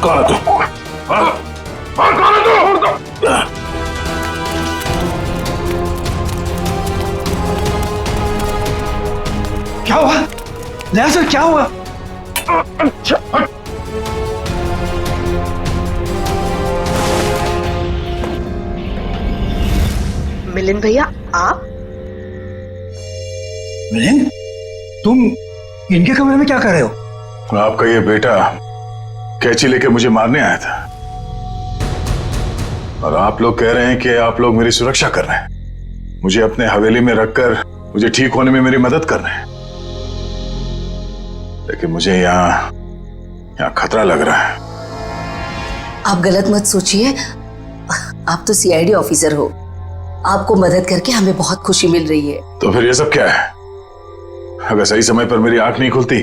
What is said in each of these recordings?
कौन है तू? कौन है तू? क्या हुआ नया सर, क्या हुआ? मिलिंद भैया, आप? मिलिंद, तुम इनके कमरे में क्या कर रहे हो? आपका ये बेटा कैंची लेके मुझे मारने आया था और आप लोग कह रहे हैं कि आप लोग मेरी सुरक्षा कर रहे हैं, मुझे अपने हवेली में रखकर मुझे ठीक होने में मेरी मदद कर रहे हैं। लेकिन मुझे यहाँ खतरा लग रहा है। आप गलत मत सोचिए, आप तो सीआईडी ऑफिसर हो, आपको मदद करके हमें बहुत खुशी मिल रही है। तो फिर ये सब क्या है? अगर सही समय पर मेरी आंख नहीं खुलती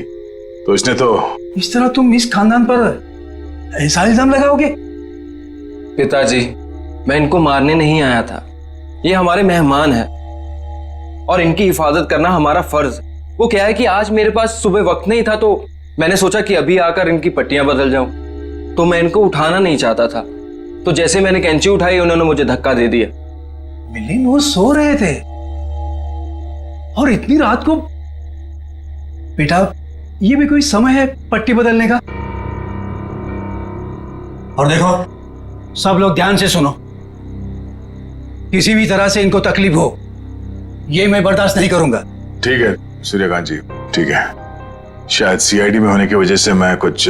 तो इसने तो। इस तरह तुम इस खानदान पर ऐसा इल्जाम लगाओगे? पिताजी, मैं इनको मारने नहीं आया था, ये हमारे मेहमान हैं और इनकी हिफाजत करना हमारा फर्ज। वो क्या है कि आज मेरे पास सुबह वक्त नहीं था तो मैंने सोचा कि अभी आकर इनकी पट्टियां बदल जाऊं, तो मैं इनको उठाना नहीं चाहता था, तो जैसे मैंने कैंची उठाई उन्होंने मुझे धक्का दे दिया। मिलिंद, वो सो रहे थे और इतनी रात को। बेटा, ये भी कोई समय है पट्टी बदलने का? और देखो सब लोग ध्यान से सुनो, किसी भी तरह से इनको तकलीफ हो ये मैं बर्दाश्त नहीं करूंगा। ठीक है सूर्यकांत जी, ठीक है। शायद सीआईडी में होने की वजह से मैं कुछ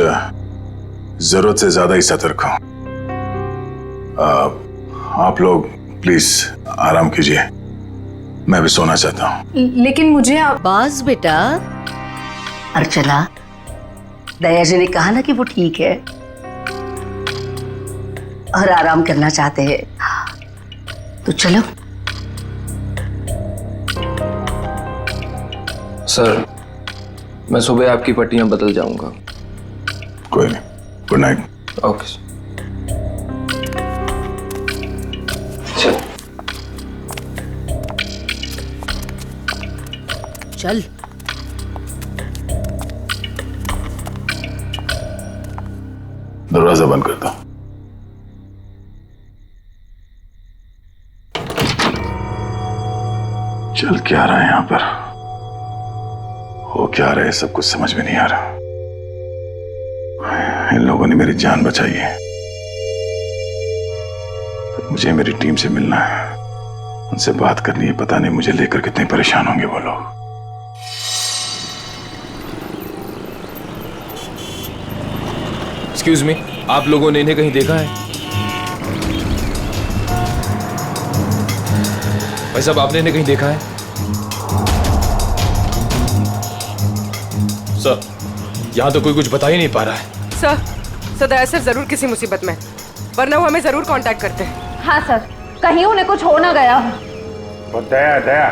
जरूरत से ज्यादा ही सतर्क हूं। आप लोग प्लीज आराम कीजिए, मैं भी सोना चाहता हूं। लेकिन मुझे बस बेटा, अर्चना, दया जी ने कहा ना कि वो ठीक है और आराम करना चाहते हैं, तो चलो। सर, मैं सुबह आपकी पट्टियां बदल जाऊंगा। कोई नहीं, गुड नाइट। Okay sir. चल। दरवाजा बंद कर दो। चल क्या रहा है यहां पर, हो क्या रहा है, सब कुछ समझ में नहीं आ रहा। इन लोगों ने मेरी जान बचाई है, पर मुझे मेरी टीम से मिलना है, उनसे बात करनी है। पता नहीं मुझे लेकर कितने परेशान होंगे वो लोग। एक्सक्यूज मी, आप लोगों ने इन्हें कहीं देखा है? भाई साहब, आपने इन्हें कहीं देखा है? सर, यहां तो कोई कुछ बता ही नहीं पा रहा है। सर दया सर जरूर किसी मुसीबत में, वरना वो हमें जरूर कांटेक्ट करते हैं। हाँ सर, कहीं उन्हें कुछ हो ना गया हो। और दया दया,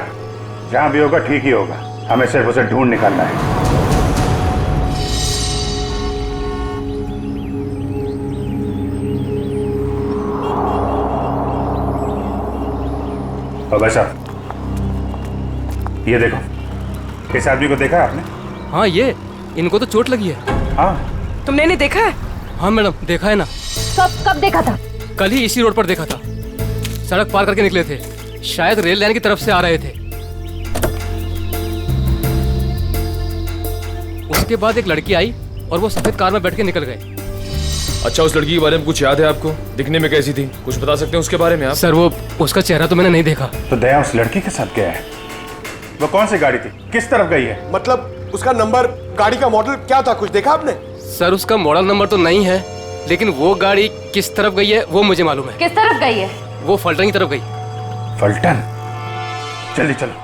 जहां भी होगा ठीक ही होगा, हमें सिर्फ उसे ढूंढ निकालना है। और भाई साहब, ये देखो, इस आदमी को देखा है आपने? हाँ, ये इनको तो चोट लगी है। हाँ। तुमने इन्हें देखा है? हाँ मैडम, देखा है ना। कब देखा था? कल ही इसी रोड पर देखा था, सड़क पार करके निकले थे, शायद रेल लाइन की तरफ से आ रहे थे। उसके बाद एक लड़की आई और वो सफेद कार में बैठ के निकल गए। अच्छा, उस लड़की के बारे में कुछ याद है आपको? दिखने में कैसी थी, कुछ बता सकते हैं उसके बारे में आप? सर, वो उसका चेहरा तो मैंने नहीं देखा। तो दया उस लड़की के साथ गया है? वो कौन सी गाड़ी थी, किस तरफ गई है? मतलब उसका नंबर, गाड़ी का मॉडल क्या था, कुछ देखा आपने? सर, उसका मॉडल नंबर तो नहीं है, लेकिन वो गाड़ी किस तरफ गई है वो मुझे मालूम है। किस तरफ गई है? वो फलटन की तरफ गई। फलटन? जल्दी चलो।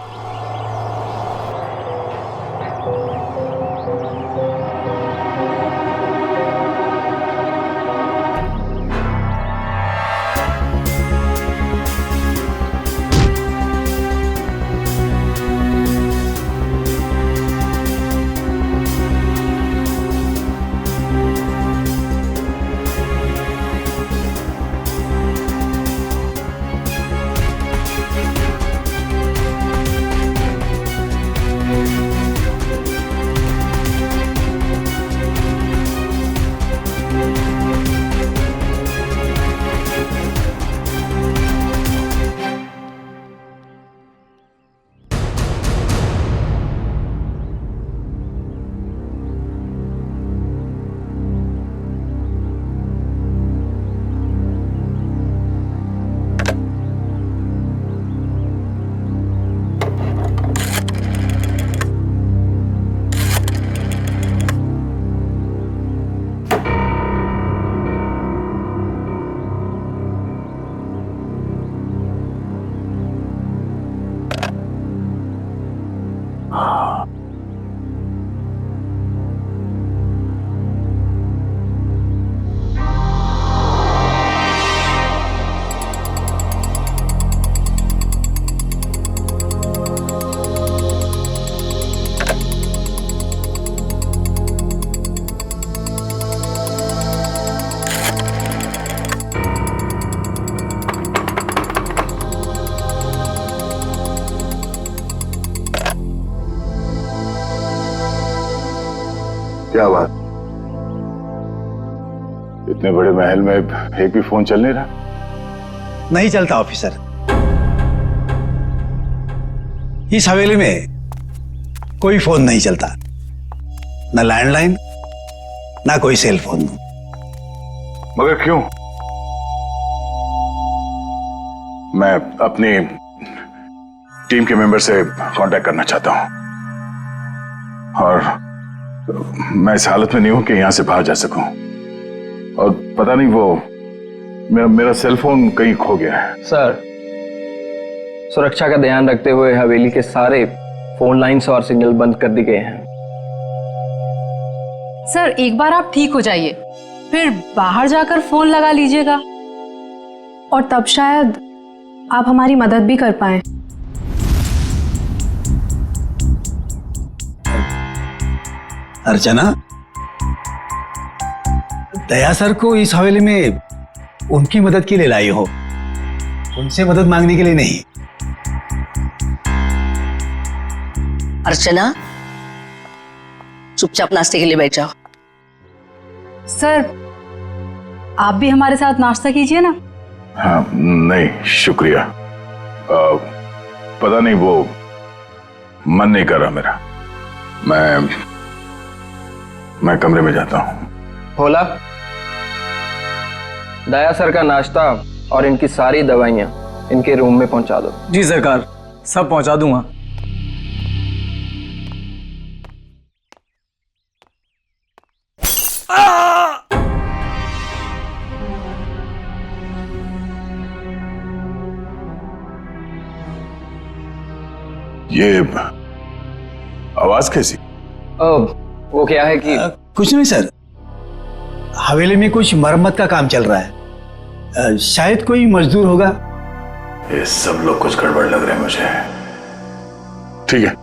क्या बात? इतने बड़े महल में एक भी फोन चल नहीं रहा? नहीं चलता ऑफिसर। इस हवेली में कोई फोन नहीं चलता, ना लैंडलाइन ना कोई सेल फोन। मगर क्यों? मैं अपनी टीम के मेंबर से कांटेक्ट करना चाहता हूं और मैं इस हालत में नहीं हूं कि यहां से बाहर जा सकूं। और पता नहीं वो मेरा सेल फोन कहीं खो गया है। सर, सुरक्षा का ध्यान रखते हुए हवेली के सारे फोन लाइन्स और सिग्नल बंद कर दिए गए हैं। सर, एक बार आप ठीक हो जाइए, फिर बाहर जाकर फोन लगा लीजिएगा और तब शायद आप हमारी मदद भी कर पाए। अर्चना, दया सर को इस हवेली में उनकी मदद के लिए लाई हो, उनसे मदद मांगने के लिए नहीं। अर्चना, चुपचाप नाश्ते के लिए बैठ जाओ। सर, आप भी हमारे साथ नाश्ता कीजिए ना। हाँ, नहीं शुक्रिया। पता नहीं वो मन नहीं कर रहा मेरा। मैं कमरे में जाता हूँ। भोला, दया सर का नाश्ता और इनकी सारी दवाइयाँ इनके रूम में पहुंचा दो। जी सरकार, सब पहुंचा दूंगा। ये आवाज कैसी? वो क्या है कि कुछ नहीं सर, हवेली में कुछ मरम्मत का काम चल रहा है, शायद कोई मजदूर होगा। ये सब लोग कुछ गड़बड़ लग रहे हैं मुझे। ठीक है,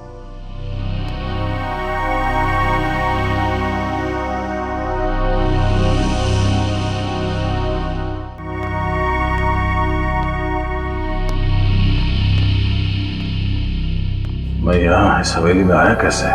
मैं यहां इस हवेली में आया कैसे?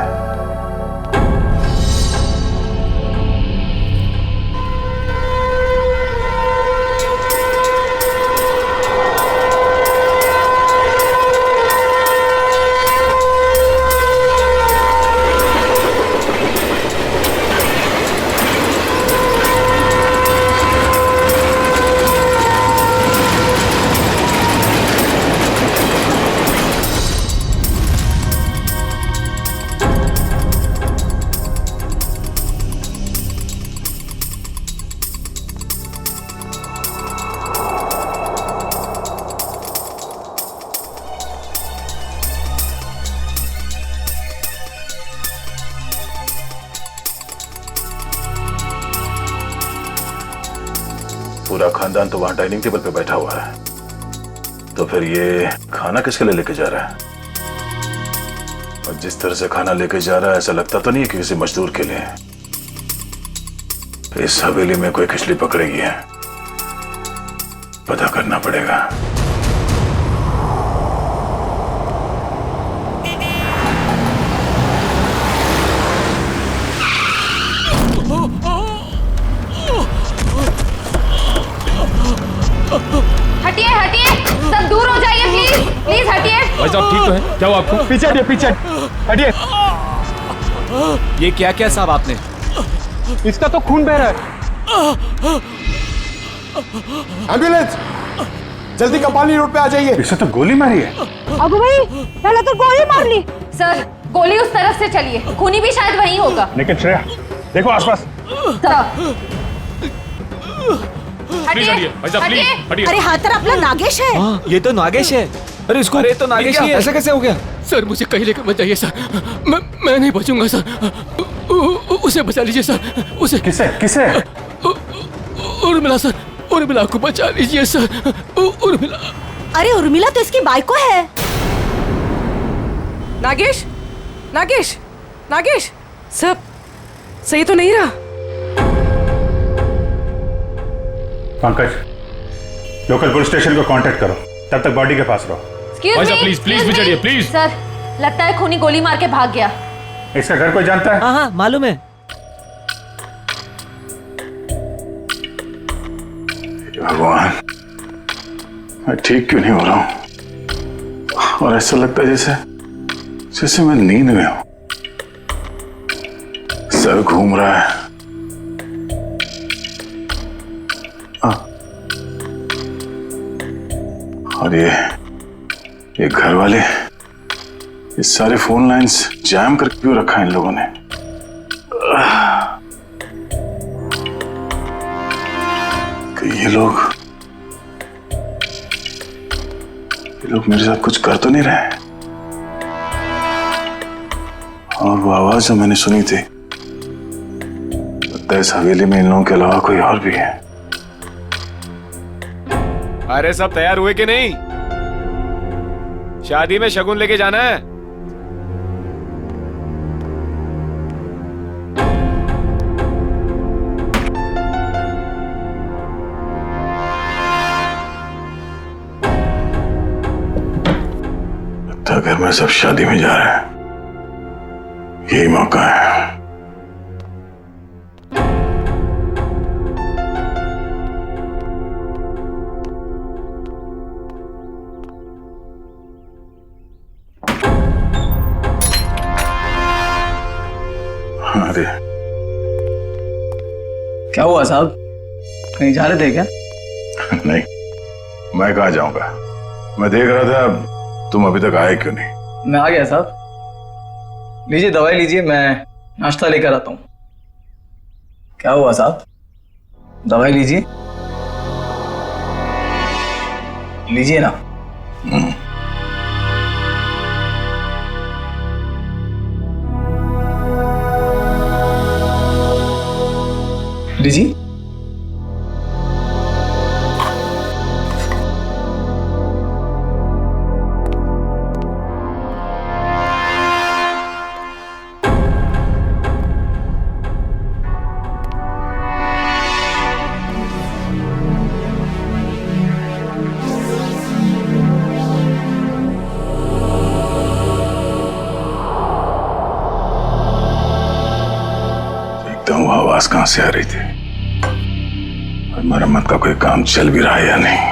पूरा खानदान तो वहां डाइनिंग टेबल पे बैठा हुआ है, तो फिर ये खाना किसके लिए लेके जा रहा है? और जिस तरह से खाना लेके जा रहा है ऐसा लगता तो नहीं है कि किसी मजदूर के लिए। इस हवेली में कोई खिचड़ी पकड़ेगी है, पता करना पड़ेगा। हटिए हटिए, सब दूर हो जाइए प्लीज, प्लीज हटिए। भाई साहब ठीक तो है? क्या हुआ आपको? पीछे हटिए, पीछे हटिए। ये क्या क्या साहब आपने? इसका तो खून बह रहा है। एम्बुलेंस, जल्दी कपाली रोड पे आ जाइए। इसे तो गोली मारी है। अगो भाई, पहले तो गोली मार ली। सर, गोली उस तरफ से चली है, खूनी भी शायद वहीं होगा। लेकिन श्रेया देखो आसपास। हटिए, भाई साहब प्लीज हटिए। अरे हाथ तरफ अपना नागेश है। ये तो नागेश है। अरे इसको, अरे तो नागेश ही है। ऐसा कैसे हो गया? सर मुझे कहीं लेकर मत जाइए सर, मैं नहीं बचूंगा सर। उसे बचा लीजिए सर, उसे। किसे किसे? उर्मिला सर, उर्मिला को बचा लीजिए सर, उर्मिला। अरे उर्मिला तो इसकी बाइको है। नागेश, नागेश, नागेश, सब सही तो नहीं रहा? पंकज, लोकल पुलिस स्टेशन को कांटेक्ट करो, तब तक बॉडी के पास रहो। भाई साहब प्लीज प्लीज भी चढ़िए प्लीज। सर, लगता है खूनी गोली मार के भाग गया। इसका घर कोई जानता है? हाँ हाँ मालूम है। भगवान, मैं ठीक क्यों नहीं हो रहा हूं? और ऐसा लगता है जैसे मैं नींद में हूं। सर घूम रहा है। और ये घर वाले, ये सारे फोन लाइंस जैम करके क्यों रखा है इन लोगों ने? ये लोग मेरे साथ कुछ कर तो नहीं रहे? और वो आवाज जो मैंने सुनी थी, लगता है इस हवेली में इन लोगों के अलावा कोई और भी है। अरे सब तैयार हुए कि नहीं? शादी में शगुन लेके जाना है। लगता है घर में सब शादी में जा रहे हैं, यही मौका है। अरे क्या हुआ साहब, कहीं जा रहे थे क्या? नहीं, मैं कहाँ जाऊंगा। मैं देख रहा था तुम अभी तक आए क्यों नहीं। मैं आ गया साहब। लीजिए दवाई लीजिए, मैं नाश्ता लेकर आता हूँ। क्या हुआ साहब, दवाई लीजिए, लीजिए ना। लीजिए। देखता हूँ आवाज कहां से आ रही थी और मरम्मत का कोई काम चल भी रहा है या नहीं।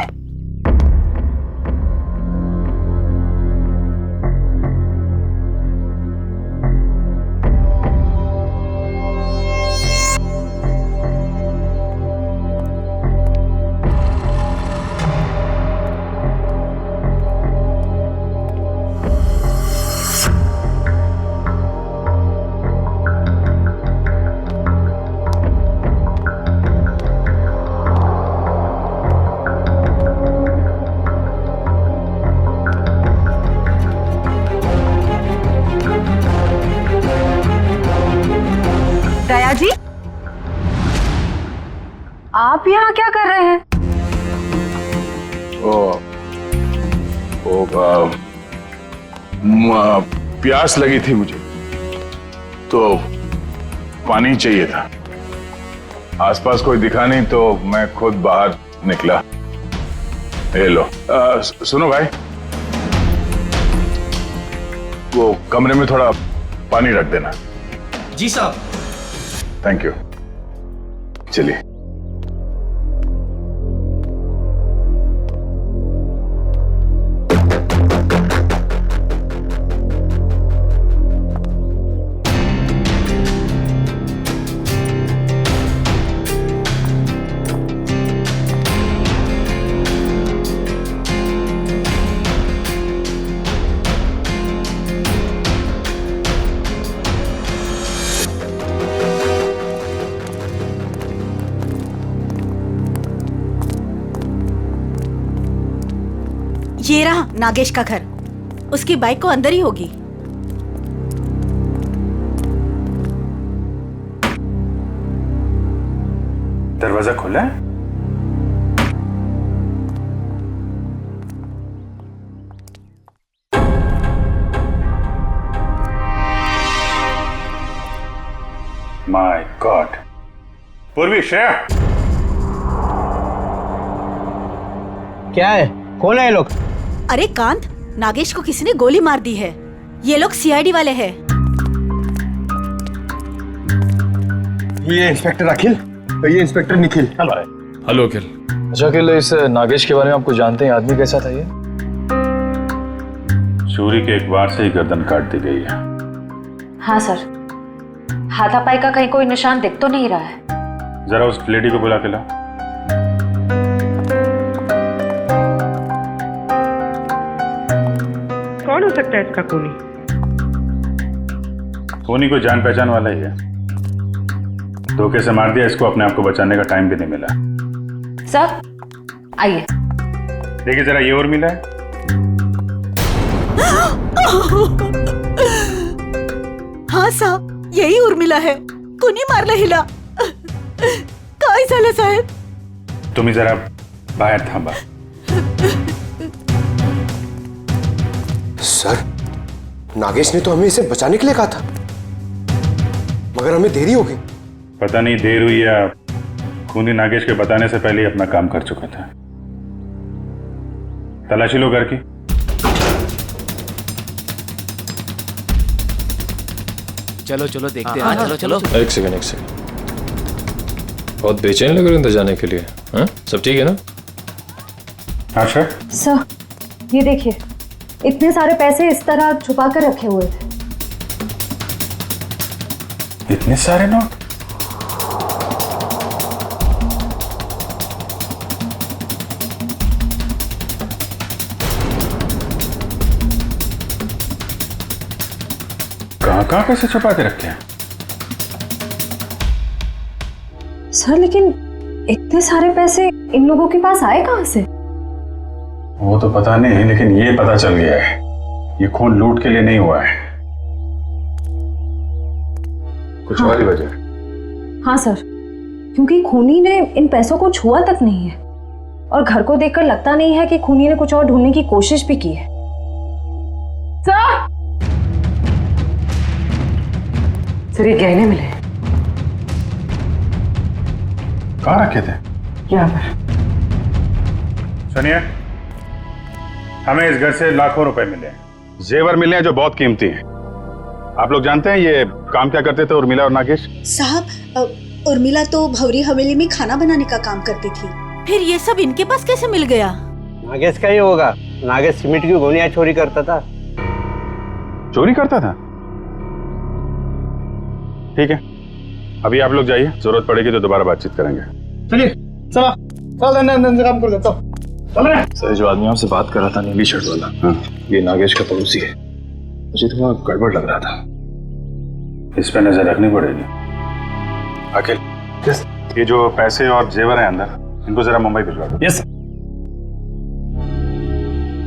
दया जी, आप यहाँ क्या कर रहे हैं? प्यास लगी थी मुझे तो पानी चाहिए था। आसपास कोई दिखा नहीं तो मैं खुद बाहर निकला। ये लो। सुनो भाई, वो कमरे में थोड़ा पानी रख देना। जी साहब। Thank you. चलिए। ये रहा नागेश का घर। उसकी बाइक को अंदर ही होगी। दरवाजा खुला है? My God. पूर्वी, श्रेया, क्या है, कौन है ये लोग? अरे कांत, नागेश को किसी ने गोली मार दी है। ये लोग सीआईडी वाले हैं। ये इंस्पेक्टर अखिल, ये इंस्पेक्टर निखिल। हेलो। हेलो अखिल, अच्छा अकेले इस नागेश के बारे में आपको जानते हैं, आदमी कैसा था ये? चोरी के एक बार से ही गर्दन काट दी गई है। हाँ सर, हाथापाई का कहीं कोई निशान दिख तो नहीं रहा है। जरा उस लेडी को बुला के ला। कौन हो सकता है इसका खूनी? खूनी को जान पहचान वाला ही है। धोखे से मार दिया इसको, अपने आप को बचाने का टाइम भी नहीं मिला। सर आइए। देखिए जरा ये और मिला है। हाँ साहब, यही उर्मिला है, कुणी मारला हिला. काय झालं साहेब? तुम्ही जरा बाहेर थांबा. सर, नागेश ने तो हमें इसे बचाने के लिए कहा था, मगर हमें देरी हो गई. पता नहीं देर हुई या खूनी नागेश के बताने से पहले ही अपना काम कर चुका था. तलाशी लो घर की. चलो चलो देखते हैं. चलो चलो. एक सेकंड. बहुत बेचैन लग रहे हैं जाने के लिए. हाँ सब ठीक है ना? हाँ सर. सर ये देखिए, इतने सारे पैसे इस तरह छुपा कर रखे हुए थे. इतने सारे नोट? कहाँ पैसे छुपा के रखे हैं? सर लेकिन इतने सारे पैसे इन लोगों के पास आए कहाँ से? वो तो पता नहीं, लेकिन ये पता चल गया है ये खून लूट के लिए नहीं हुआ है, कुछ और ही वजह है. हाँ सर, क्योंकि खूनी ने इन पैसों को छुआ तक नहीं है और घर को देखकर लगता नहीं है कि खूनी ने कुछ और ढूंढने की कोशिश भी की है. सर ये गहने मिले. कहाँ रखे थे? यहाँ पर. सुनिए, हमें इस घर से लाखों रुपए मिले हैं, जेवर मिले हैं जो बहुत कीमती हैं. आप लोग जानते हैं ये काम क्या करते थे उर्मिला और नागेश? साहब, उर्मिला तो भवरी हवेली में खाना बनाने का काम करती थी, फिर ये सब इनके पास कैसे मिल गया? नागेश का ही होगा. नागेश सीमेंट की गोनियां चोरी करता था. चोरी करता था? ठीक है, अभी आप लोग जाइए, जरूरत पड़ेगी तो दोबारा बातचीत करेंगे. चलिए चलो चल काम कर देता हूं. चल रहे. सर जो आदमी आपसे बात कर रहा था नीली शर्ट वाला, हाँ ये नागेश का पड़ोसी है. मुझे थोड़ा गड़बड़ लग रहा था. इस पे नजर रखनी पड़ेगी. अखिल, ये जो पैसे और जेवर हैं अंदर, इनको जरा मुंबई भिजवा दो. यस.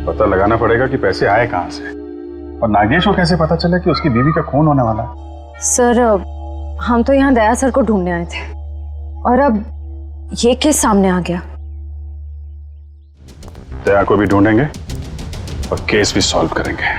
पता लगाना पड़ेगा कि पैसे आए कहां से, और नागेश को कैसे पता चला कि उसकी बीवी का खून होने वाला है. सर हम तो यहाँ दया सर को ढूंढने आए थे और अब ये केस सामने आ गया. दया को भी ढूंढेंगे और केस भी सॉल्व करेंगे.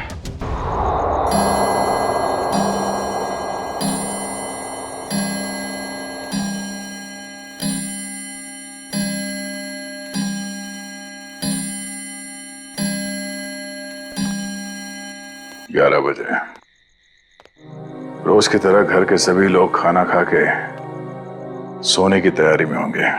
ग्यारह बजे रोज की तरह घर के सभी लोग खाना खा के सोने की तैयारी में होंगे.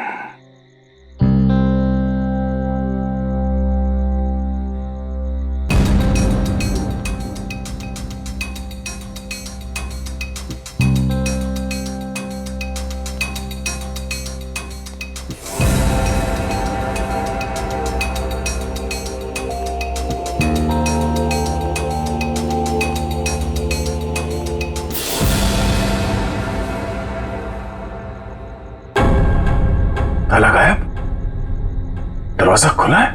ताला गायब, दरवाजा खुला है.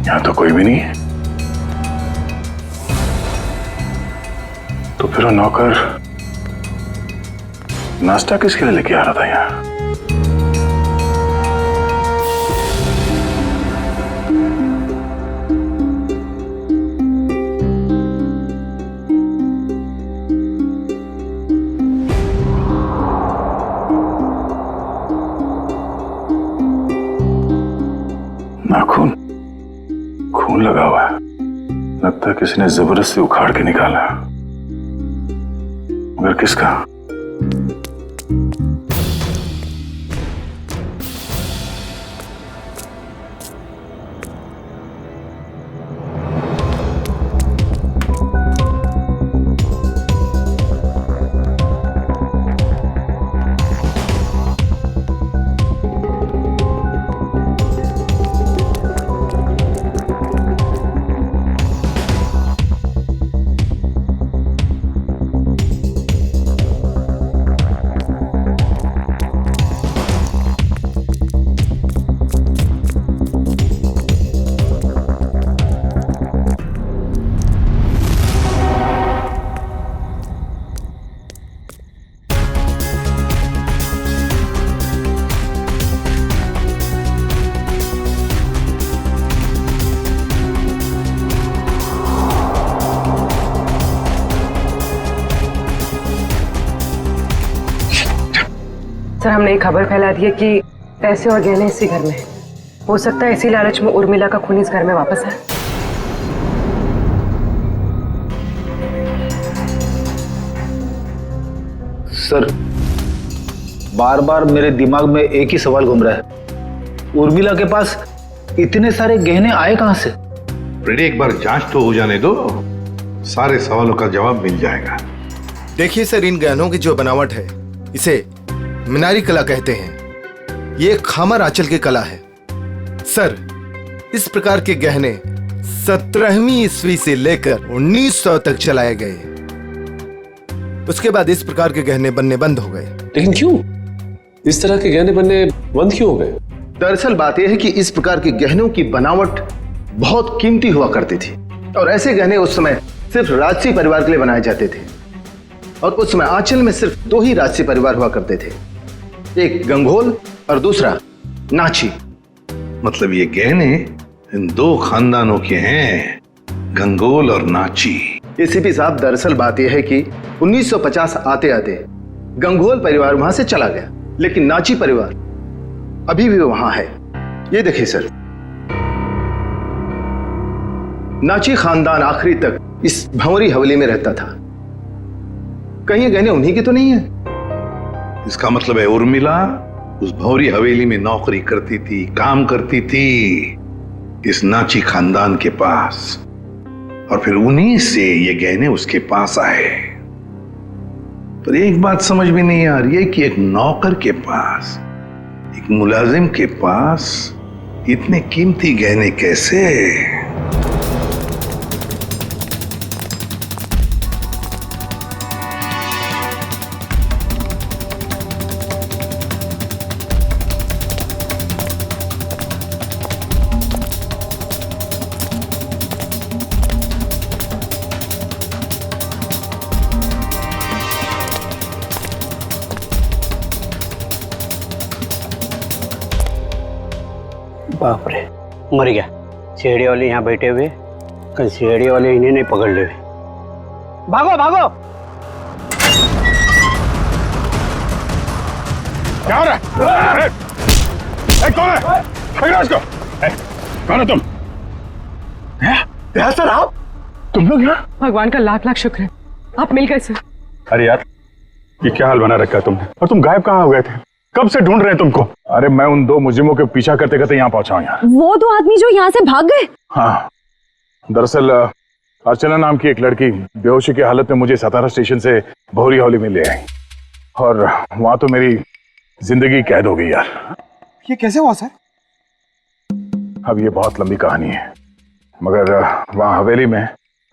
यहां तो कोई भी नहीं है. तो फिर वो नौकर नाश्ता किसके लिए लेके आ रहा था यहां? नाखून, खून लगा हुआ है। लगता है किसी ने जबरदस्ती उखाड़ के निकाला, मगर किसका? सर, हमने एक खबर फैला दी है कि पैसे और गहने इसी घर में हैं। हो सकता है इसी लालच में उर्मिला का खून इस घर में वापस आए। सर, बार बार मेरे दिमाग में एक ही सवाल घूम रहा है, उर्मिला के पास इतने सारे गहने आए कहां से? फ्रेडी, एक बार जांच तो हो जाने दो, सारे सवालों का जवाब मिल जाएगा। देखिए सर, इन गहनों की जो बनावट है इसे मीनारी कला कहते हैं। ये खामर आंचल की कला है। सर, इस प्रकार के गहने 17वीं ईस्वी से लेकर 1900 तक चलाए गए। उसके बाद इस प्रकार के गहने बनने बंद हो गए। लेकिन क्यों? इस तरह के गहने बनने बंद क्यों हो गए? दरअसल बात यह है कि इस प्रकार के गहनों की बनावट बहुत कीमती हुआ करती थी और ऐसे गहने उस समय सिर्फ राजसी परिवार के लिए बनाए जाते थे। और उस समय आंचल में सिर्फ 2 ही राजसी परिवार हुआ करते थे, एक गंगोल और दूसरा नाची। मतलब ये गहने इन 2 खानदानों के हैं, गंगोल और नाची। एसीपी साहब, दरअसल बात यह है कि 1950 आते आते गंगोल परिवार वहां से चला गया, लेकिन नाची परिवार अभी भी वहां है। ये देखिए सर, नाची खानदान आखिरी तक इस भंवरी हवेली में रहता था। कहीं ये गहने उन्हीं के तो नहीं है? इसका मतलब है उर्मिला उस भंवरी हवेली में नौकरी करती थी, काम करती थी इस नाची खानदान के पास, और फिर उन्हीं से ये गहने उसके पास आए। पर एक बात समझ में नहीं आ रही है कि एक नौकर के पास, एक मुलाजिम के पास इतने कीमती गहने कैसे? बाप रे, मर गया। सीढ़ी वाले यहाँ बैठे हुए, कहीं सीढ़ी वाले इन्हें नहीं पकड़ ले। भागो भागो! क्या हो रहा है? कौन है? पकड़ो इसको! कौन है तुम? सर, आप? तुम लोग यहाँ? भगवान का लाख लाख शुक्र है, आप मिल गए सर। अरे यार, ये क्या हाल बना रखा है तुमने? और तुम गायब कहाँ हो गए थे? कब से ढूंढ रहे हैं तुमको? अरे मैं उन 2 मुजरिमों के पीछा करते करते यहाँ पहुंचा हूँ यार। वो 2 आदमी जो यहाँ से भाग गए? हाँ, दरअसल अर्चना नाम की एक लड़की बेहोशी की हालत में मुझे सतारा स्टेशन से भंवरी हवेली में ले आई, और वहां तो मेरी जिंदगी कैद हो गई यार। ये कैसे हुआ सर? अब ये बहुत लंबी कहानी है, मगर वहां हवेली में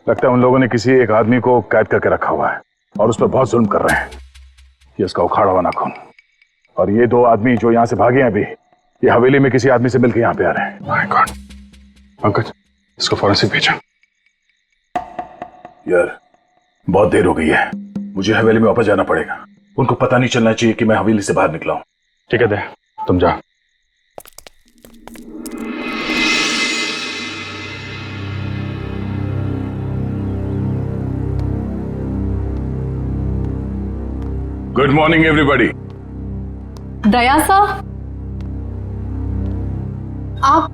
लगता है उन लोगों ने किसी एक आदमी को कैद करके रखा हुआ है और उस पर बहुत जुल्म कर रहे हैं। ये उसका उखाड़ा हुआ नाखून, और ये 2 आदमी जो यहाँ से भागे हैं अभी, ये हवेली में किसी आदमी से मिलकर यहाँ पे आ रहे हैं। My God! पंकज, इसको फॉरेंसिक भेजा। यार बहुत देर हो गई है, मुझे हवेली में वापस जाना पड़ेगा। उनको पता नहीं चलना चाहिए कि मैं हवेली से बाहर निकला हूं। ठीक है, दे तुम जा। Good morning everybody. दया साहब, आप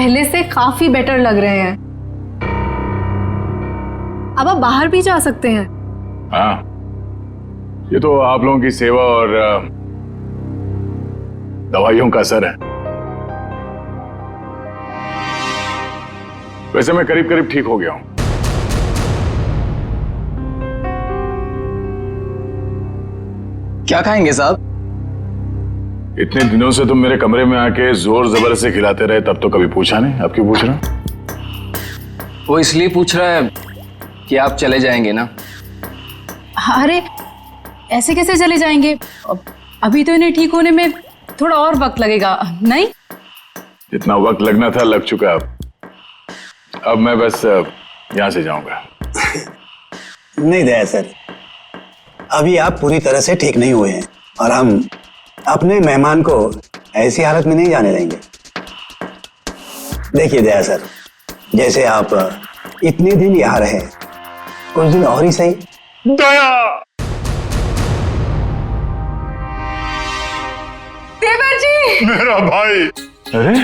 पहले से काफी बेटर लग रहे हैं। अब आप बाहर भी जा सकते हैं। हाँ, ये तो आप लोगों की सेवा और दवाइयों का असर है। वैसे मैं करीब करीब ठीक हो गया हूं। क्या खाएंगे साहब? इतने दिनों से तुम मेरे कमरे में आके जोर जबर से खिलाते रहे, तब तो कभी पूछा नहीं, अब क्यों पूछ रहे हो? वो इसलिए पूछ रहा है कि आप चले जाएंगे ना। अरे ऐसे कैसे चले जाएंगे? अभी तो इन्हें ठीक होने में थोड़ा और वक्त लगेगा, नहीं? जितना वक्त लगना था लग चुका। अब मैं बस यहां से जाऊंगा। नहीं दया सर, अभी आप पूरी तरह से ठीक नहीं हुए हैं और हम अपने मेहमान को ऐसी हालत में नहीं जाने देंगे। देखिए दया सर, जैसे आप इतने दिन यहाँ रहे, कुछ दिन और ही सही। दया! देवर जी! मेरा भाई! अरे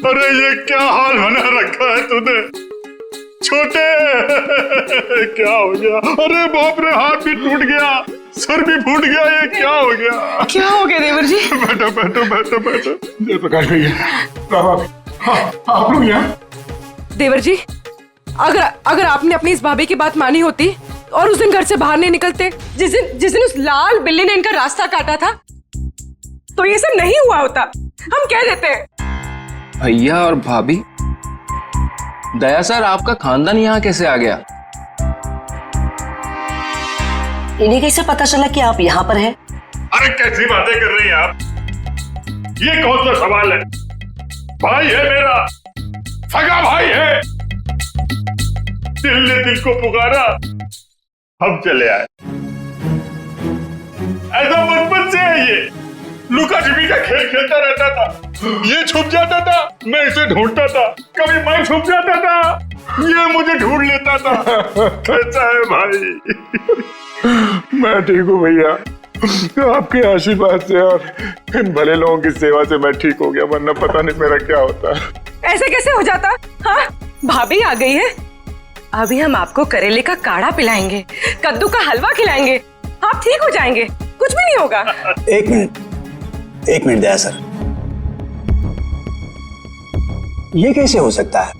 अरे ये क्या हाल बना रखा है तूने? छोटे! क्या हो गया? अरे बाप रे, हाथ भी टूट गया, सर भी फूट गया, ये क्या हो गया? क्या हो गया देवर जी? बैठो बैठो बैठो बैठो। जयप्रकाश भैया, आप लोग यहाँ? देवर जी, अगर आपने अपनी इस भाभी की बात मानी होती और उस दिन घर से बाहर नहीं निकलते, जिस दिन उस लाल बिल्ली ने इनका रास्ता काटा था, तो ये सब नहीं हुआ होता। हम कह देते हैं। भैया और भाभी, दया सर आपका खानदान यहाँ कैसे आ गया? इन्हें कैसे पता चला कि आप यहाँ पर हैं? अरे कैसी बातें कर रही हैं आप? ये कौन सा सवाल है? भाई है मेरा, सगा भाई है। दिल ने दिल को पुकारा, हम चले आए। ऐसा बचपन से है ये। लुका छिपी का खेल खेलता रहता था। ये छुप जाता था, मैं इसे ढूंढता था। कभी मैं छुप जाता था, ये मुझे ढूंढ लेता था। कैसा है भाई? मैं ठीक हूँ भैया, आपके आशीर्वाद से और इन भले लोगों की सेवा से मैं ठीक हो गया, वरना पता नहीं मेरा क्या होता। ऐसे कैसे हो जाता? हाँ, भाभी आ गई है। अभी हम आपको करेले का काढ़ा पिलाएंगे, कद्दू का हलवा खिलाएंगे, आप ठीक हो जाएंगे, कुछ भी नहीं होगा। एक मिनट दया सर, ये कैसे हो सकता है?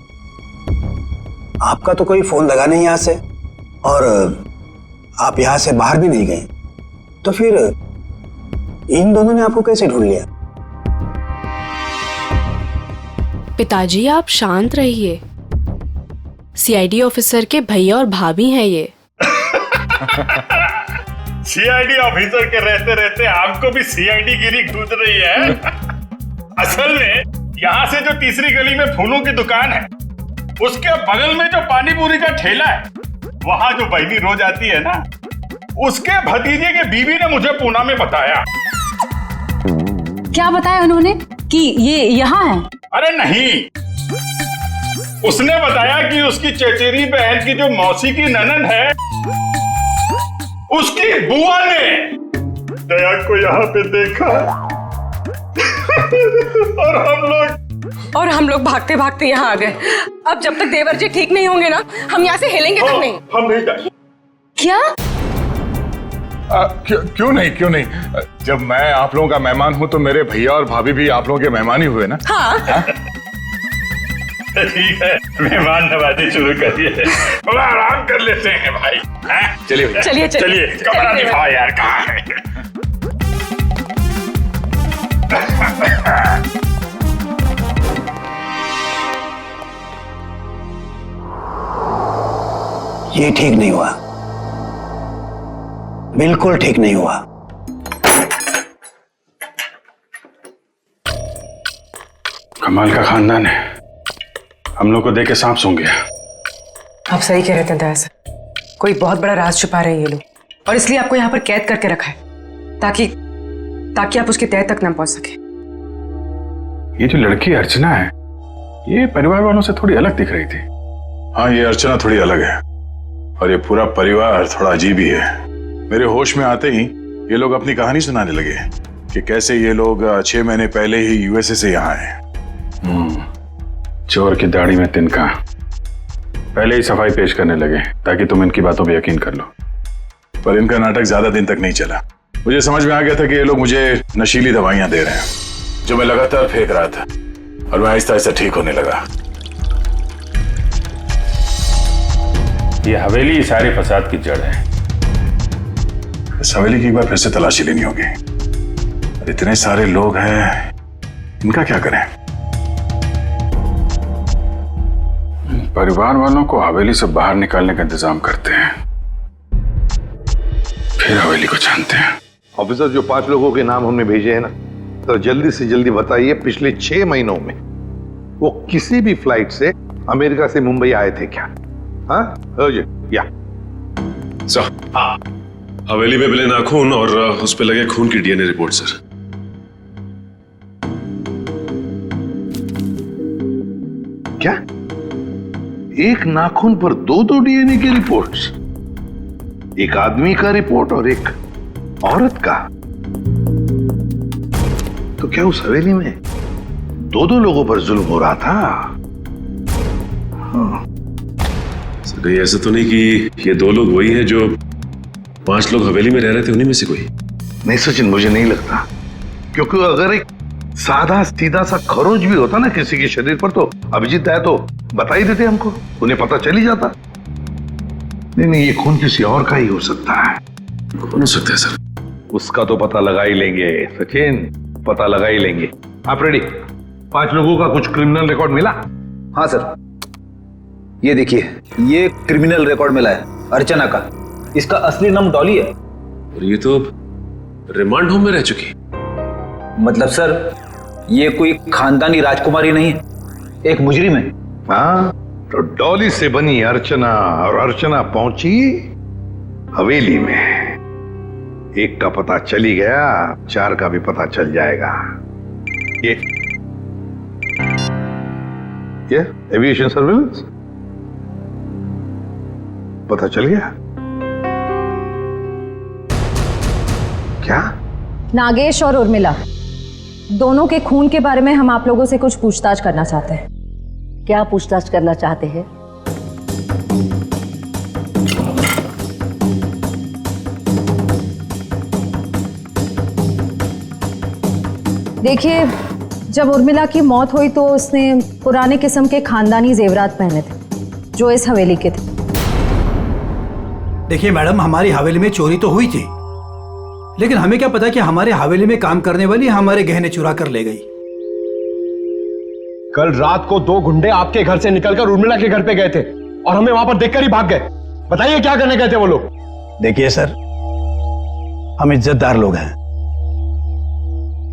आपका तो कोई फोन लगा नहीं यहाँ से और आप यहाँ से बाहर भी नहीं गए, तो फिर इन दोनों ने आपको कैसे ढूंढ लिया? पिताजी आप शांत रहिए, सीआईडी ऑफिसर के भैया और भाभी हैं ये। सीआईडी ऑफिसर के रहते रहते आपको भी सीआईडी गिरी घूस रही है। असल में यहाँ से जो तीसरी गली में फूलों की दुकान है, उसके बगल में जो पानी पूरी का ठेला है, वहाँ जो बहनी रोज आती है ना, उसके भतीजे के बीवी ने मुझे पूना में बताया। क्या बताया उन्होंने कि ये यहाँ है? अरे नहीं, उसने बताया कि उसकी चचेरी बहन की जो मौसी की ननद है, उसकी बुआ ने दया को यहाँ पे देखा। और हम लोग भागते भागते यहाँ आ गए। अब जब तक देवर जी ठीक नहीं होंगे ना, हम यहाँ से हिलेंगे तक नहीं। हम नहीं जाएंगे। क्या? क्यों नहीं? जब मैं आप लोगों का मेहमान हूँ तो मेरे भैया और भाभी भी आप लोगों के मेहमान ही हुए ना। हाँ। ठीक है, मेहमान नवाजी शुरू करिए, थोड़ा आराम कर लेते हैं भाई। चलिए कमरा दिखाओ यार, कहाँ है? ये ठीक नहीं हुआ, बिल्कुल ठीक नहीं हुआ। कमाल का खानदान है, हम लोग को देख के सांप सूंघ गया। आप सही कह रहे थे दया सर, कोई बहुत बड़ा राज छुपा रहे हैं ये लोग, और इसलिए आपको यहाँ पर कैद करके रखा है ताकि आप उसके तह तक न पहुंच सके। ये जो लड़की अर्चना है, ये परिवार वालों से थोड़ी अलग दिख रही थी। हाँ, ये अर्चना थोड़ी अलग है और ये पूरा परिवार थोड़ा अजीब ही है। मेरे होश में आते ही ये लोग अपनी कहानी सुनाने लगे कि कैसे ये लोग 6 महीने पहले ही यूएसए से यहाँ आए चोर की दाढ़ी में तिनका। पहले ही सफाई पेश करने लगे ताकि तुम इनकी बातों पे यकीन कर लो। पर इनका नाटक ज्यादा दिन तक नहीं चला। मुझे समझ में आ गया था कि ये लोग मुझे नशीली दवाइयां दे रहे हैं जो मैं लगातार फेंक रहा था, और मैं आहिस्ता आहिस्ता ठीक होने लगा। ये हवेली सारे फसाद की जड़ है। इस हवेली की एक बार फिर से तलाशी लेनी होगी। और इतने सारे लोग हैं, इनका क्या करें? परिवार वालों को हवेली से बाहर निकालने का इंतजाम करते हैं, फिर हवेली को जानते हैं। ऑफिसर, जो 5 लोगों के नाम हमने भेजे हैं ना, तो जल्दी से जल्दी बताइए पिछले 6 महीनों में वो किसी भी फ्लाइट से अमेरिका से मुंबई आए थे क्या? हाँ या सर, हवेली में मिले नाखून और उस पे लगे खून की डीएनए रिपोर्ट सर। क्या? एक नाखून पर 2 डीएनए की रिपोर्ट्स? एक आदमी का रिपोर्ट और एक औरत का? तो क्या उस हवेली में 2 लोगों पर जुल्म हो रहा था? हाँ। सर, ये ऐसा तो नहीं कि ये 2 लोग वही हैं जो 5 लोग हवेली में रह रहे थे, उन्हीं में से कोई? नहीं सचिन, मुझे नहीं लगता, क्योंकि अगर एक सादा सीधा सा खरोंच भी होता ना किसी के शरीर पर, तो अभिजीत है तो बता ही देते हमको, उन्हें पता चल ही जाता। नहीं, ये खून किसी और का ही हो सकता है। कौन हो सकता है सर? उसका तो पता लगा ही लेंगे सचिन, पता लगा ही लेंगे। आप रेडी? 5 लोगों का कुछ क्रिमिनल रिकॉर्ड मिला? हाँ सर, ये देखिए, ये क्रिमिनल रिकॉर्ड मिला है अर्चना का। इसका असली नाम डॉली है। और ये तो रिमांड होम में रह चुकी। मतलब सर, ये कोई खानदानी राजकुमारी नहीं है, एक मुजरिम है। हाँ, तो डॉली से बनी अर्चना, और अर्चना पहुंची हवेली में। एक का पता चली गया, 4 का भी पता चल जाएगा। ये एविएशन सर्विलेंस पता चल गया क्या? नागेश और उर्मिला दोनों के खून के बारे में हम आप लोगों से कुछ पूछताछ करना चाहते हैं। क्या पूछताछ करना चाहते हैं? देखिए, जब उर्मिला की मौत हुई तो उसने पुराने किस्म के खानदानी जेवरात पहने थे जो इस हवेली के थे। देखिए मैडम, हमारी हवेली में चोरी तो हुई थी, लेकिन हमें क्या पता कि हमारे हवेली में काम करने वाली हमारे गहने चुरा कर ले गई। कल रात को 2 गुंडे आपके घर से निकलकर उर्मिला के घर पे गए थे और हमें वहां पर देखकर ही भाग गए। बताइए क्या करने गए थे वो लोग? देखिए सर, हम इज्जतदार लोग हैं,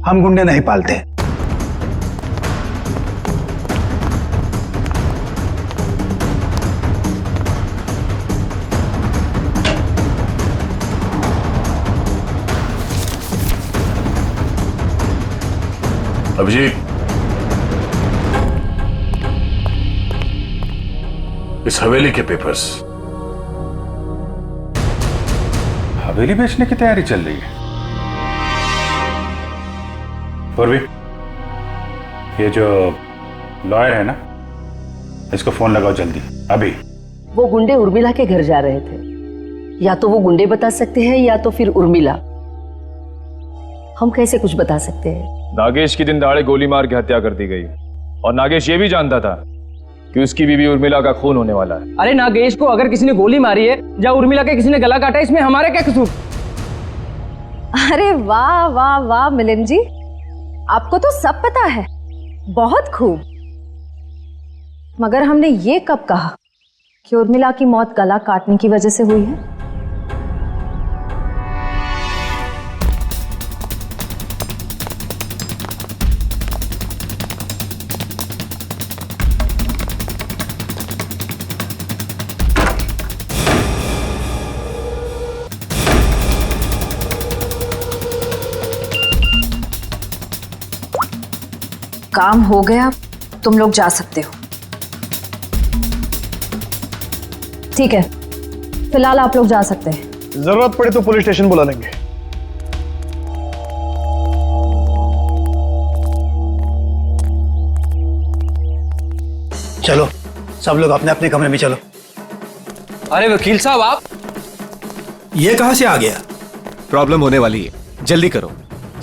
हम गुंडे नहीं पालते। अभिजीत, इस हवेली के पेपर्स। हवेली बेचने की तैयारी चल रही है। पूर्वी, ये जो लॉयर है ना, इसको फोन लगाओ जल्दी, अभी। वो गुंडे उर्मिला के घर जा रहे थे। या तो वो गुंडे बता सकते हैं या तो फिर उर्मिला। हम कैसे कुछ बता सकते हैं? नागेश की दिन दहाड़े गोली मार के हत्या कर दी गई, और नागेश ये भी जानता था कि उसकी बीवी उर्मिला का खून होने वाला है। अरे नागेश को अगर किसी ने गोली मारी है या उर्मिला के किसी ने गला काटा, इसमें हमारा क्या कसूर? अरे वाह वाह वाह मिलिंद जी, आपको तो सब पता है, बहुत खूब। मगर हमने ये कब कहा कि उर्मिला की मौत गला काटने की वजह से हुई है? काम हो गया, तुम लोग जा सकते हो। ठीक है, फिलहाल आप लोग जा सकते हैं। जरूरत पड़े तो पुलिस स्टेशन बुला लेंगे। चलो सब लोग अपने अपने कमरे में चलो। अरे वकील साहब आप ये कहां से आ गया? प्रॉब्लम होने वाली है, जल्दी करो,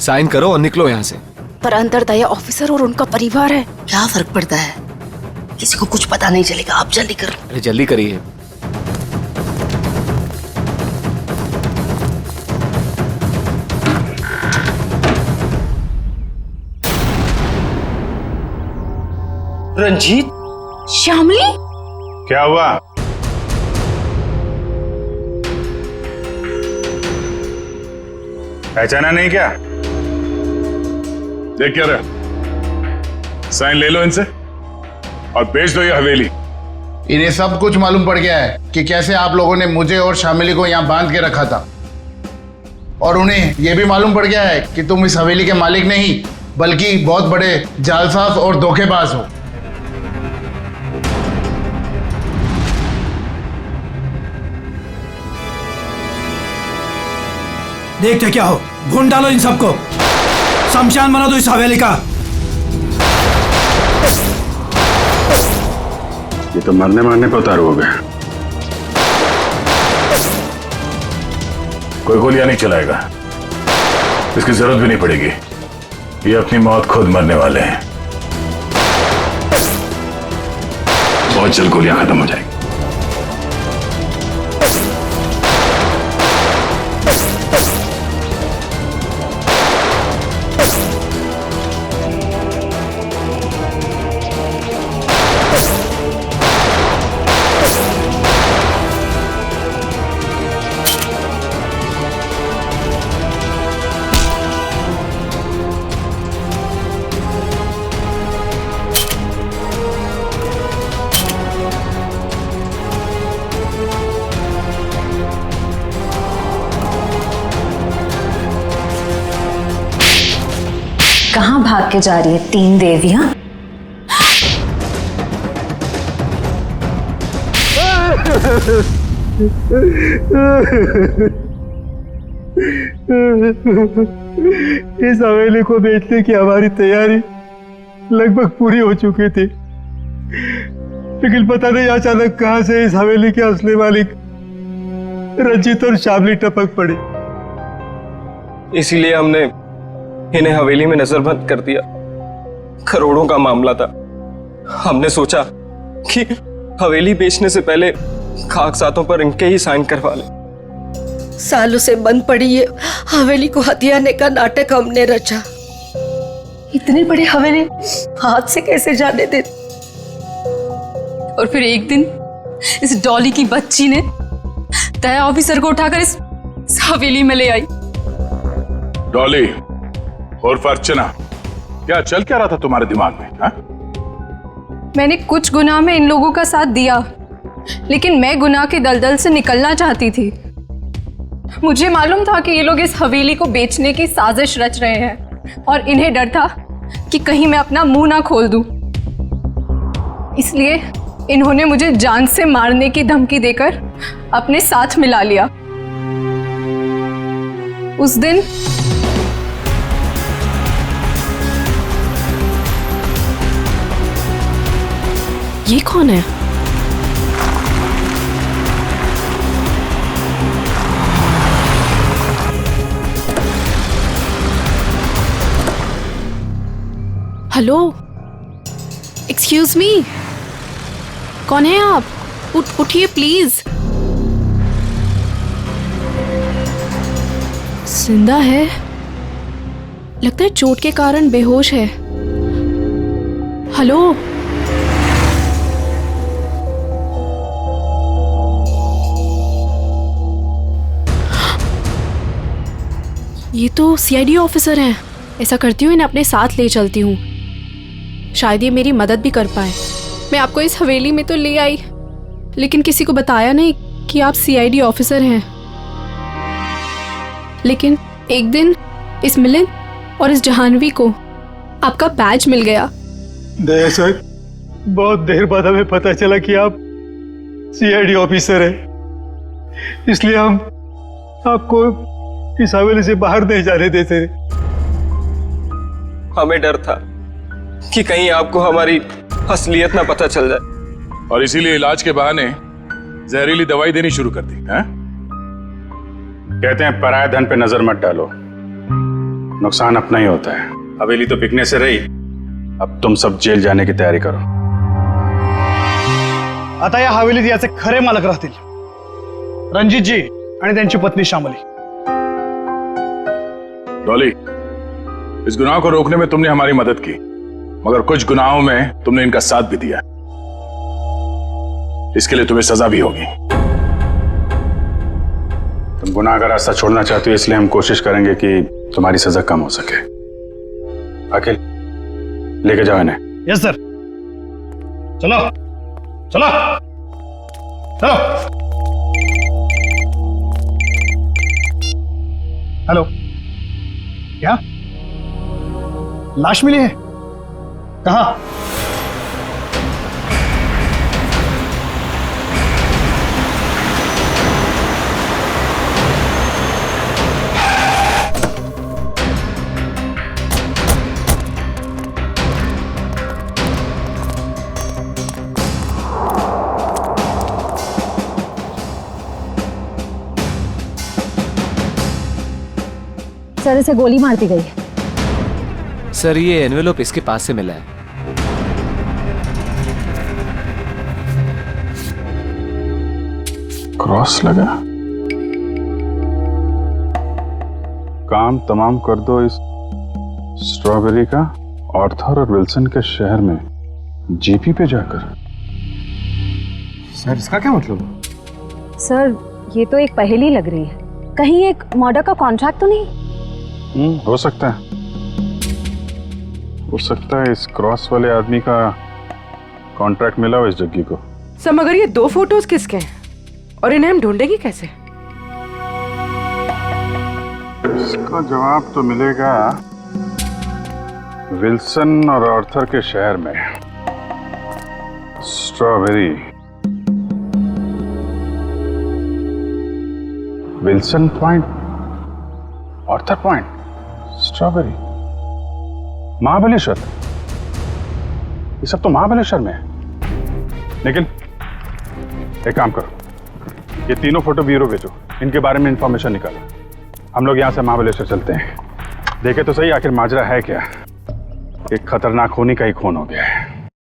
साइन करो और निकलो यहाँ से। पर अंदर दया ऑफिसर और उनका परिवार है, क्या फर्क पड़ता है? किसी को कुछ पता नहीं चलेगा, आप जल्दी करो। अरे जल्दी करिए। रंजीत, श्यामली, क्या हुआ? पहचाना नहीं क्या? देख क्या रहा, साइन ले लो इनसे और भेज दो ये हवेली। इन्हें सब कुछ मालूम पड़ गया है कि कैसे आप लोगों ने मुझे और शामिली को यहाँ बांध के रखा था, और उन्हें यह भी मालूम पड़ गया है कि तुम इस हवेली के मालिक नहीं बल्कि बहुत बड़े जालसाज और धोखेबाज हो। देखते क्या हो, भून डालो इन सबको, शमशान बना दो इस हवेली का। ये तो मरने मारने पे उतारू हो गया। कोई गोलियां नहीं चलाएगा, इसकी जरूरत भी नहीं पड़ेगी। ये अपनी मौत खुद मरने वाले हैं। बहुत जल्द गोलियां खत्म हो जाएगी। कहाँ भाग के जा रही है तीन देवियां? इस हवेली को बेचने की हमारी तैयारी लगभग पूरी हो चुकी थी, लेकिन पता नहीं अचानक कहां से इस हवेली के असली मालिक रंजीत और शामली टपक पड़ी। इसीलिए हमने इन्हें हवेली में नजरबंद कर दिया। करोड़ों का मामला था। हमने सोचा कि हवेली बेचने से पहले कागजातों पर इनके ही साइन करवा ले। सालों से बंद पड़ी ये हवेली को हथियाने का नाटक हमने रचा। इतनी बड़ी हवेली हाथ से कैसे जाने दे? और फिर एक दिन इस डॉली की बच्ची ने दया ऑफिसर को उठाकर इस हवेली में ले आई। डॉली और अर्चना, क्या चल क्या रहा था तुम्हारे दिमाग में? हा? मैंने कुछ गुनाह में इन लोगों का साथ दिया, लेकिन मैं गुनाह के दलदल से निकलना चाहती थी। मुझे मालूम था कि ये लोग इस हवेली को बेचने की साजिश रच रहे हैं, और इन्हें डर था कि कहीं मैं अपना मुंह ना खोल दूं। इसलिए इन्होंने मुझे जान से मारने की धमकी देकर अपने साथ मिला लिया। उस दिन ये कौन है? हेलो, एक्सक्यूज मी, कौन है आप? उठिए प्लीज। जिंदा है, लगता है चोट के कारण बेहोश है। हेलो, ये तो सीआईडी ऑफिसर हैं। ऐसा करती हूँ, इन्हें अपने साथ ले चलती हूँ, शायद ये मेरी मदद भी कर पाए। मैं आपको इस हवेली में तो ले आई, लेकिन किसी को बताया नहीं कि आप सीआईडी ऑफिसर हैं। लेकिन एक दिन इस मिलिंद और इस जहानवी को आपका बैज मिल गया। दया सर, बहुत देर बाद हमें पता चला कि आप सीआईडी ऑफिसर हैं, इसलिए हम आपको इस हवेली से बाहर नहीं जाने देते। हमें डर था कि कहीं आपको हमारी असलियत ना पता चल जाए। और इसीलिए इलाज के बहाने जहरीली दवाई देनी शुरू कर दी है? कहते हैं पराया धन पे नजर मत डालो, नुकसान अपना ही होता है। हवेली तो बिकने से रही, अब तुम सब जेल जाने की तैयारी करो। आता या हवेलीत याचे खरे मालक राहतील रणजितजी आणि त्यांची पत्नी श्यामली। डॉली, इस गुनाह को रोकने में तुमने हमारी मदद की, मगर कुछ गुनाहों में तुमने इनका साथ भी दिया। इसके लिए तुम्हें सजा भी होगी। तुम गुनाह का रास्ता छोड़ना चाहते हो, इसलिए हम कोशिश करेंगे कि तुम्हारी सजा कम हो सके। अखिल, लेके जाओ इन्हें। Yes sir. चलो चलो चलो। हेलो, क्या लाश मिली है? कहाँ? सर, इसे गोली मार दी गई है। सर, ये एनवेलोप इसके पास से मिला है। क्रॉस लगा। काम तमाम कर दो इस स्ट्रॉबेरी का आर्थर और विल्सन के शहर में जीपी पे जाकर। सर, इसका क्या मतलब? सर, ये तो एक पहेली लग रही है। कहीं एक मर्डर का कॉन्ट्रैक्ट तो नहीं? हो सकता है, हो सकता है इस क्रॉस वाले आदमी का कॉन्ट्रैक्ट मिला हो इस जग्गी को। सर, मगर ये 2 फोटोज किसके हैं और इन्हें हम ढूंढेंगे कैसे? इसका जवाब तो मिलेगा विल्सन और आर्थर के शहर में। Strawberry, Wilson point, Arthur point, strawberry, Mahabaleshwar. ये सब तो महाबलेश्वर में है। लेकिन एक काम करो, ये तीनों फोटो ब्यूरो भेजो, इनके बारे में इंफॉर्मेशन निकालो। हम लोग यहाँ से महाबलेश्वर चलते हैं। देखे तो सही आखिर माजरा है क्या। एक खतरनाक खूनी का ही खून हो गया है।